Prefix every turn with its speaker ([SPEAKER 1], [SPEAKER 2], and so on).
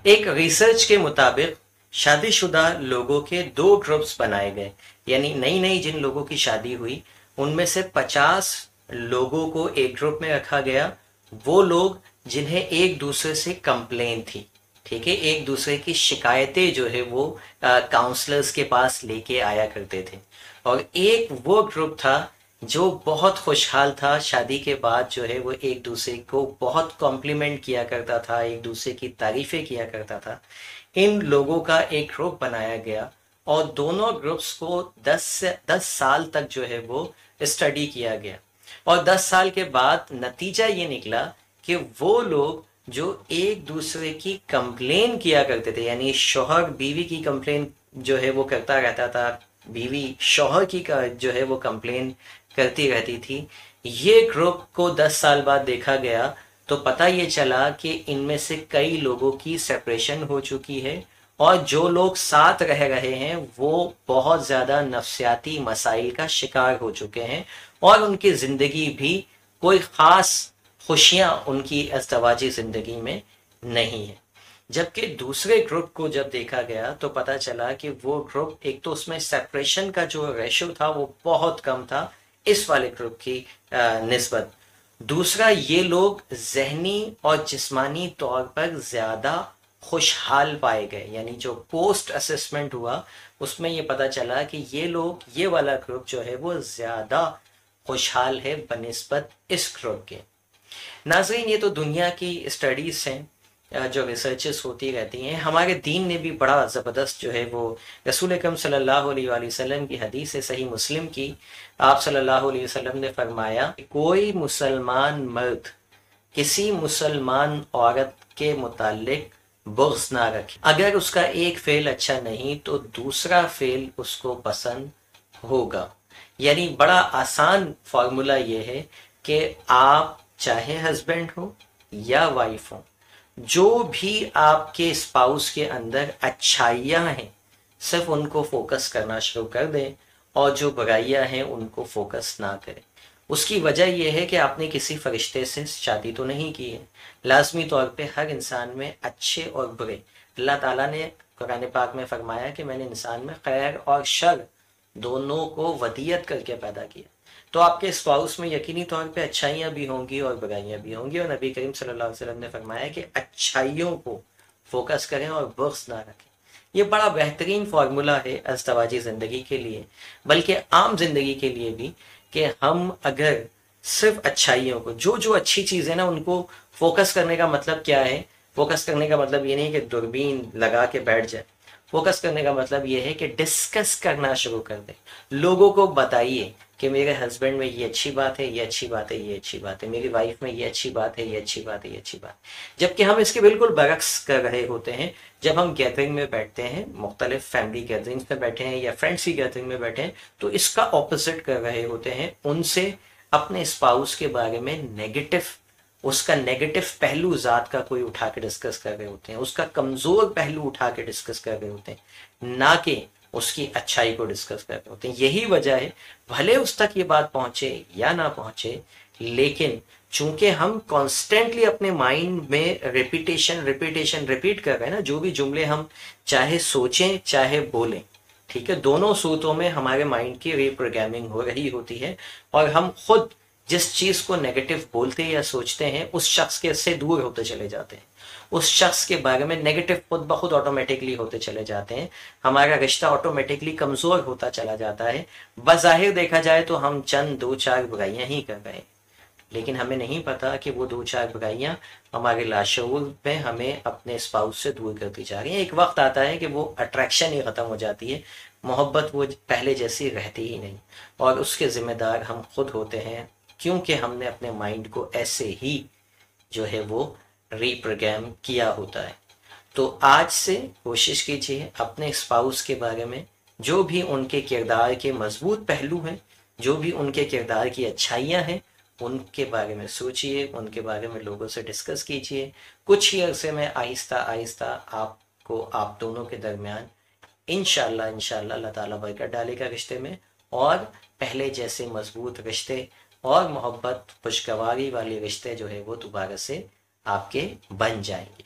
[SPEAKER 1] एक रिसर्च के मुताबिक शादीशुदा लोगों के दो ग्रुप्स बनाए गए, यानी नई नई जिन लोगों की शादी हुई उनमें से 50 लोगों को एक ग्रुप में रखा गया। वो लोग जिन्हें एक दूसरे से कंप्लेन थी, ठीक है, एक दूसरे की शिकायतें जो है वो काउंसलर्स के पास लेके आया करते थे। और एक वो ग्रुप था जो बहुत खुशहाल था, शादी के बाद जो है वो एक दूसरे को बहुत कॉम्प्लीमेंट किया करता था, एक दूसरे की तारीफें किया करता था। इन लोगों का एक ग्रुप बनाया गया और दोनों ग्रुप्स को 10 साल तक जो है वो स्टडी किया गया। और 10 साल के बाद नतीजा ये निकला कि वो लोग जो एक दूसरे की कंप्लेन किया करते थे, यानी शौहर बीवी की कंप्लेन जो है वो करता रहता था, बीवी शौहर की जो है वो कंप्लेन करती रहती थी, ये ग्रुप को 10 साल बाद देखा गया तो पता ये चला कि इनमें से कई लोगों की सेपरेशन हो चुकी है और जो लोग साथ रह रहे हैं वो बहुत ज्यादा नफ्सियाती मसाइल का शिकार हो चुके हैं और उनकी जिंदगी भी कोई खास खुशियां उनकी अज़दवाजी जिंदगी में नहीं है। जबकि दूसरे ग्रुप को जब देखा गया तो पता चला कि वो ग्रुप, एक तो उसमें सेपरेशन का जो रेशो था वो बहुत कम था इस वाले ग्रुप की निस्बत। दूसरा, ये लोग जहनी और जिस्मानी तौर पर ज्यादा खुशहाल पाए गए, यानी जो पोस्ट असेसमेंट हुआ उसमें ये पता चला कि ये लोग, ये वाला ग्रुप जो है वो ज्यादा खुशहाल है बनिस्बत इस ग्रुप के। नाज़रीन, ये तो दुनिया की स्टडीज हैं जो रिसर्चेस होती रहती हैं। हमारे दीन ने भी बड़ा ज़बरदस्त जो है वो रसूल अकरम सल्लल्लाहु अलैहि वसल्लम की हदीस है सही मुस्लिम की, आप सल्लल्लाहु अलैहि वसल्लम ने फरमाया, कोई मुसलमान मर्द किसी मुसलमान औरत के मुतालिक बुग़्ज़ ना रखे, अगर उसका एक फेल अच्छा नहीं तो दूसरा फेल उसको पसंद होगा। यानी बड़ा आसान फार्मूला ये है कि आप चाहे हस्बैंड हो या वाइफ हो, जो भी आपके स्पाउस के अंदर अच्छाइयाँ हैं सिर्फ उनको फोकस करना शुरू कर दें और जो बुराइयाँ हैं उनको फोकस ना करें। उसकी वजह यह है कि आपने किसी फरिश्ते से शादी तो नहीं की है। लाजमी तौर पे हर इंसान में अच्छे और बुरे, अल्लाह ताला ने कुरान पाक में फरमाया कि मैंने इंसान में खैर और शर दोनों को वदियत करके पैदा किया। तो आपके स्पाउस में यकीनी तौर पे अच्छाइयाँ भी होंगी और बुराइयाँ भी होंगी, और नबी करीम सल्लल्लाहु अलैहि वसल्लम ने फरमाया कि अच्छाइयों को फोकस करें और बुग़्ज़ ना रखें। ये बड़ा बेहतरीन फार्मूला है अज़दवाजी ज़िंदगी के लिए, बल्कि आम जिंदगी के लिए भी, कि हम अगर सिर्फ अच्छाइयों को, जो जो अच्छी चीज़ें ना उनको फोकस करने का मतलब क्या है, फोकस करने का मतलब ये नहीं कि दूरबीन लगा के बैठ जाए, फोकस करने का मतलब ये है कि डिस्कस करना शुरू कर दें। लोगों को बताइए कि मेरे हस्बैंड में ये अच्छी बात है, ये अच्छी बात है, ये अच्छी बात है, मेरी वाइफ में ये अच्छी बात है, ये अच्छी बात है, ये अच्छी बात है। जबकि हम इसके बिल्कुल बरक्स कर रहे होते हैं जब हम गैदरिंग में बैठते हैं, मुख्तलिफ फैमिली गैदरिंग्स में बैठे हैं या फ्रेंड्स की गैदरिंग में बैठे हैं, तो इसका ऑपोजिट कर रहे होते हैं। उनसे अपने स्पाउस के बारे में नेगेटिव, उसका नेगेटिव पहलू ज़ात का कोई उठा के डिस्कस कर रहे होते हैं, उसका कमज़ोर पहलू उठा के डिस्कस कर रहे होते हैं, ना कि उसकी अच्छाई को डिस्कस कर रहे होते हैं। यही वजह है, भले उस तक ये बात पहुंचे या ना पहुंचे, लेकिन चूंकि हम कॉन्स्टेंटली अपने माइंड में रिपीट कर रहे हैं ना, जो भी जुमले हम चाहे सोचें चाहे बोलें, ठीक है, दोनों सूरतों में हमारे माइंड की रीप्रोग्रामिंग हो रही होती है और हम खुद जिस चीज को नेगेटिव बोलते या सोचते हैं उस शख्स के से दूर होते चले जाते हैं, उस शख्स के बारे में नेगेटिव खुद ब खुद ऑटोमेटिकली होते चले जाते हैं, हमारा रिश्ता ऑटोमेटिकली कमजोर होता चला जाता है। बज़ाहिर देखा जाए तो हम चंद 2-4 बुराइयां ही कर रहे हैं, लेकिन हमें नहीं पता कि वो 2-4 बुराइयां हमारे लाशऊर में हमें अपने स्पाउस से दूर करती जा रही हैं। एक वक्त आता है कि वो अट्रैक्शन ही खत्म हो जाती है, मोहब्बत वो पहले जैसी रहती ही नहीं, और उसके जिम्मेदार हम खुद होते हैं, क्योंकि हमने अपने माइंड को ऐसे ही जो है वो रीप्रोग्राम किया होता है। तो आज से कोशिश कीजिए अपने स्पाउस के बारे में, जो भी उनके किरदार के मजबूत पहलू हैं, जो भी उनके किरदार की अच्छाइयाँ हैं, उनके बारे में सोचिए, उनके बारे में लोगों से डिस्कस कीजिए। कुछ ही अरसे में आहिस्ता आहिस्ता आपको, आप दोनों के दरमियान इंशाअल्लाह अल्लाह ताला बरकत डालेगा रिश्ते में, और पहले जैसे मजबूत रिश्ते और मोहब्बत खुशगवारी वाले रिश्ते जो है वो दोबारा से आपके बन जाएंगे।